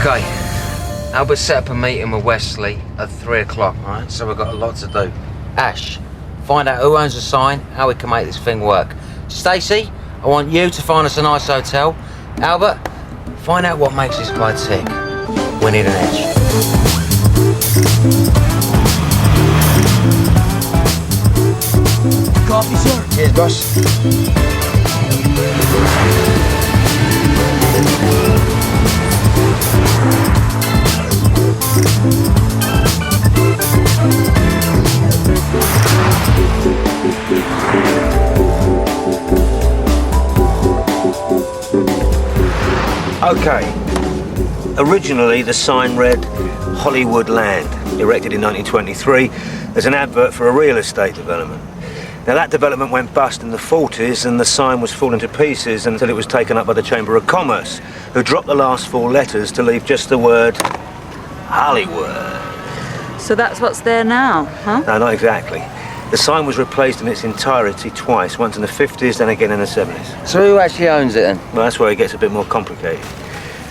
Okay, Albert set up a meeting with Wesley at 3 o'clock, alright? So we've got a lot to do. Ash, find out who owns the sign, how we can make this thing work. Stacey, I want you to find us a nice hotel. Albert, find out what makes this guy tick. We need an edge. Coffee, sir. Cheers, boss. Okay. Originally, the sign read Hollywood Land, erected in 1923 as an advert for a real estate development. Now, that development went bust in the 40s and the sign was falling to pieces until it was taken up by the Chamber of Commerce, who dropped the last 4 letters to leave just the word Hollywood. So that's what's there now, huh? No, not exactly. The sign was replaced in its entirety twice, once in the 50s, then again in the 70s. So who actually owns it then? Well, that's where it gets a bit more complicated.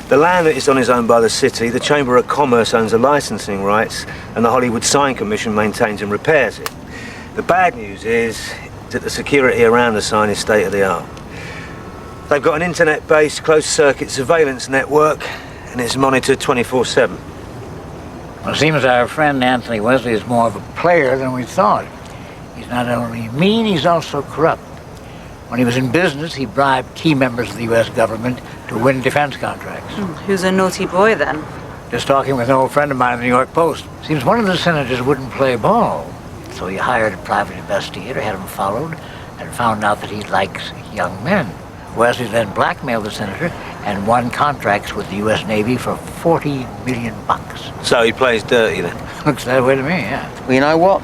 The land that it's on is owned by the city, the Chamber of Commerce owns the licensing rights, and the Hollywood Sign Commission maintains and repairs it. The bad news is that the security around the sign is state-of-the-art. They've got an internet-based closed-circuit surveillance network, and it's monitored 24/7. Well, it seems our friend Anthony Wesley is more of a player than we thought. He's not only mean, he's also corrupt. When he was in business, he bribed key members of the U.S. government to win defense contracts. Who's a naughty boy, then? Just talking with an old friend of mine in the New York Post. Seems one of the senators wouldn't play ball. So he hired a private investigator, had him followed, and found out that he likes young men. Wesley then blackmailed the senator and won contracts with the U.S. Navy for $40 million. So he plays dirty then? Looks that way to me, yeah. Well, you know what?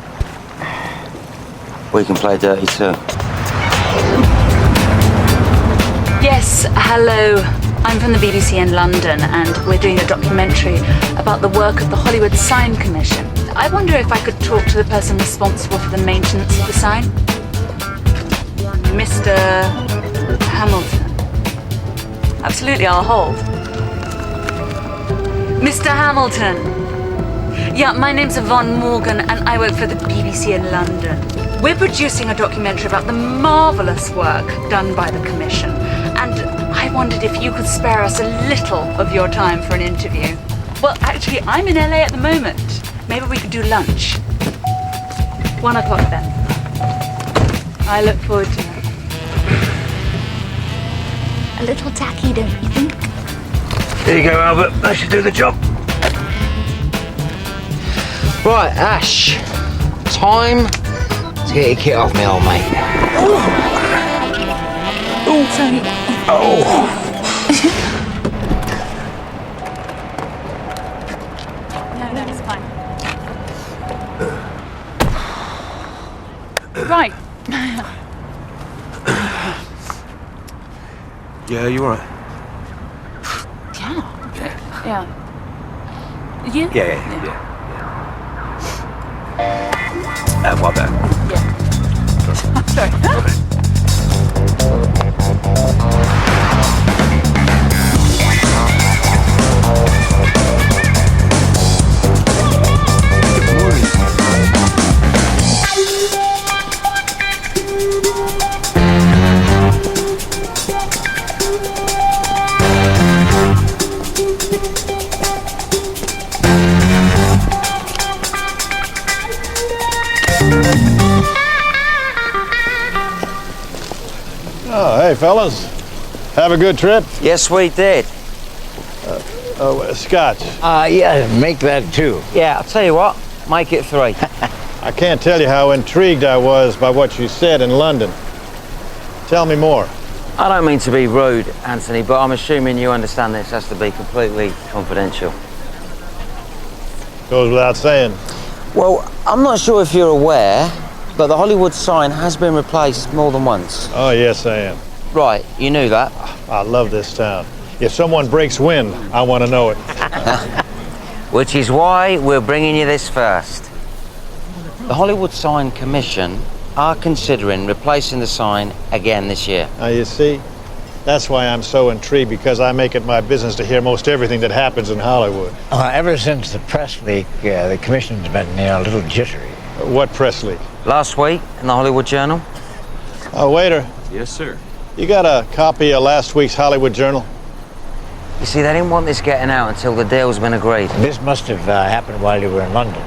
We can play dirty too. Yes, hello. I'm from the BBC in London, and we're doing a documentary about the work of the Hollywood Sign Commission. I wonder if I could talk to the person responsible for the maintenance of the sign? Mr. Hamilton. Absolutely, I'll hold. Mr. Hamilton. Yeah, my name's Yvonne Morgan, and I work for the BBC in London. We're producing a documentary about the marvellous work done by the Commission, and I wondered if you could spare us a little of your time for an interview. Well, actually, I'm in LA at the moment. Maybe we could do lunch. 1 o'clock then. I look forward to it. A little tacky, don't you think? Here you go, Albert. That should do the job. Right, Ash. Time to get your kit off me, old mate. Oh, sorry. Oh! No, it's fine. Right. Yeah, you all right? Yeah. You? Yeah. My bad. Yeah. Sorry. Oh, hey, fellas. Have a good trip? Yes, we did. Scotch. Yeah, make that 2. Yeah, I'll tell you what. Make it 3. I can't tell you how intrigued I was by what you said in London. Tell me more. I don't mean to be rude, Anthony, but I'm assuming you understand this has to be completely confidential. Goes without saying. Well, I'm not sure if you're aware, but the Hollywood sign has been replaced more than once. Oh, yes, I am. Right, you knew that. I love this town. If someone breaks wind, I want to know it. Which is why we're bringing you this first. The Hollywood Sign Commission are considering replacing the sign again this year. Now, you see, That's why I'm so intrigued, because I make it my business to hear most everything that happens in Hollywood. Ever since the press leak, the commission's been a little jittery. What press leak? Last week in the Hollywood Journal. Oh, waiter, Yes, sir. you got a copy of last week's Hollywood Journal? You see, they didn't want this getting out until the deal's been agreed. This must have happened while you were in London.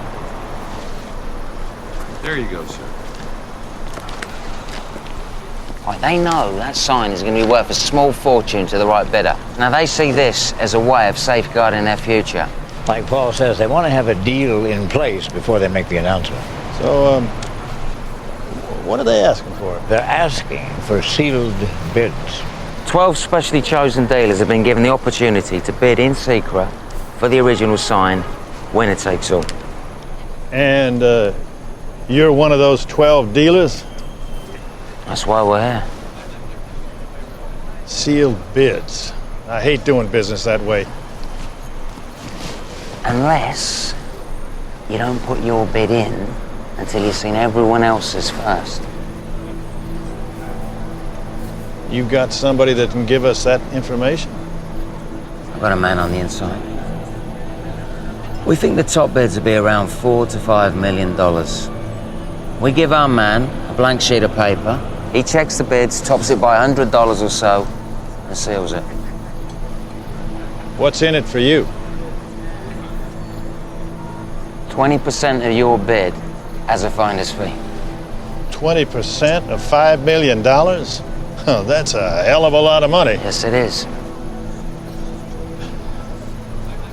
There you go, sir. Right, they know that sign is going to be worth a small fortune to the right bidder. Now, they see this as a way of safeguarding their future. Like Paul says, they want to have a deal in place before they make the announcement. So, what are they asking for? They're asking for sealed bids. 12 specially chosen dealers have been given the opportunity to bid in secret for the original sign, winner takes all. And you're one of those 12 dealers? That's why we're here. Sealed bids. I hate doing business that way. Unless you don't put your bid in until you've seen everyone else's first. You got somebody that can give us that information? I've got a man on the inside. We think the top bids will be around $4 to $5 million. We give our man a blank sheet of paper. He checks the bids, tops it by $100 or so, and seals it. What's in it for you? 20% of your bid as a finder's fee. 20% of $5 million? Oh, that's a hell of a lot of money. Yes, it is.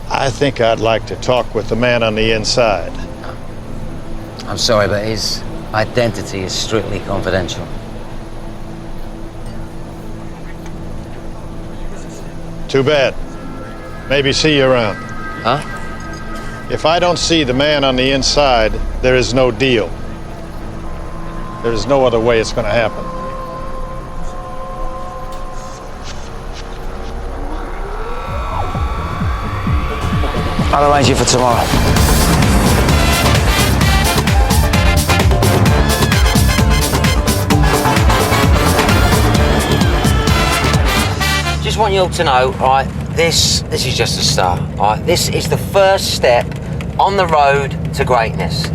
I think I'd like to talk with the man on the inside. I'm sorry, but his identity is strictly confidential. Too bad. Maybe see you around. Huh? If I don't see the man on the inside, there is no deal. There is no other way it's going to happen. I'll arrange it for tomorrow. Just want you all to know, right, this is just a start, right? This is the first step on the road to greatness.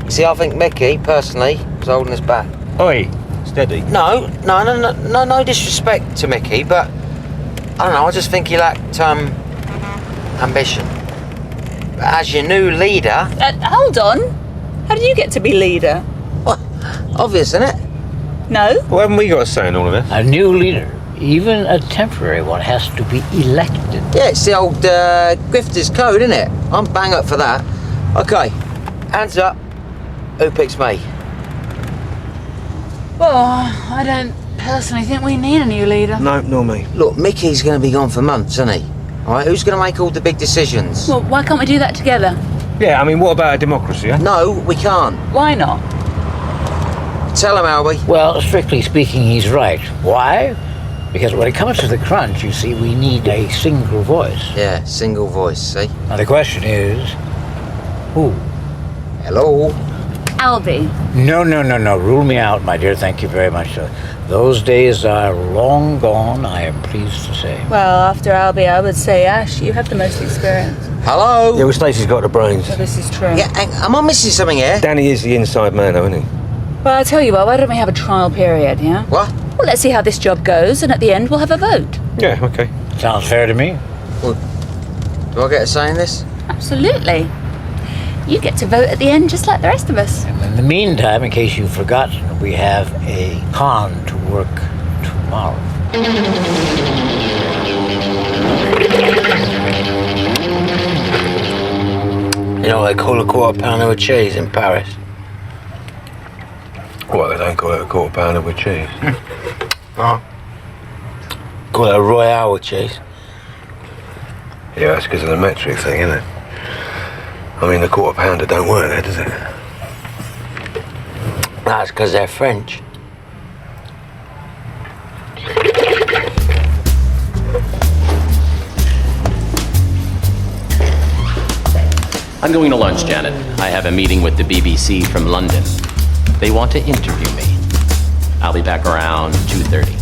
You see, I think Mickey, personally, was holding us back. Oi, steady. No disrespect to Mickey, but I don't know, I just think he lacked, ambition. But as your new leader... Hold on. How did you get to be leader? Well, obvious, isn't it? No? Well, haven't we got a say in all of this? A new leader, even a temporary one, has to be elected. Yeah, it's the old grifter's code, isn't it? I'm bang up for that. Okay, hands up. Who picks me? Well, I don't personally think we need a new leader. No, nor me. Look, Mickey's going to be gone for months, isn't he? All right, who's going to make all the big decisions? Well, why can't we do that together? Yeah, I mean, what about a democracy, eh? No, we can't. Why not? Tell him, Albie. Well, strictly speaking, he's right. Why? Because when it comes to the crunch, you see, we need a single voice. Yeah, single voice, see? Now, the question is, who? Hello? Albie. No. Rule me out, my dear. Thank you very much. Those days are long gone, I am pleased to say. Well, after Albie, I would say, Ash, you have the most experience. Hello? Yeah, well, Stacey's got the brains. Well, this is true. Yeah, am I missing something here? Danny is the inside man, though, isn't he? Well, I'll tell you what, why don't we have a trial period, yeah? What? Well, let's see how this job goes, and at the end, we'll have a vote. Yeah, okay. Sounds fair to me. Well, do I get a say in this? Absolutely. You get to vote at the end just like the rest of us. And in the meantime, in case you've forgotten, we have a con to work tomorrow. You know what they call a quarter pounder with cheese in Paris? What, they don't call it a quarter pounder with cheese? Oh. Call it a Royale with cheese. Yeah, that's because of the metric thing, isn't it? I mean, the quarter pounder don't work there, does it? That's because they're French. I'm going to lunch, Janet. I have a meeting with the BBC from London. They want to interview me. I'll be back around 2:30.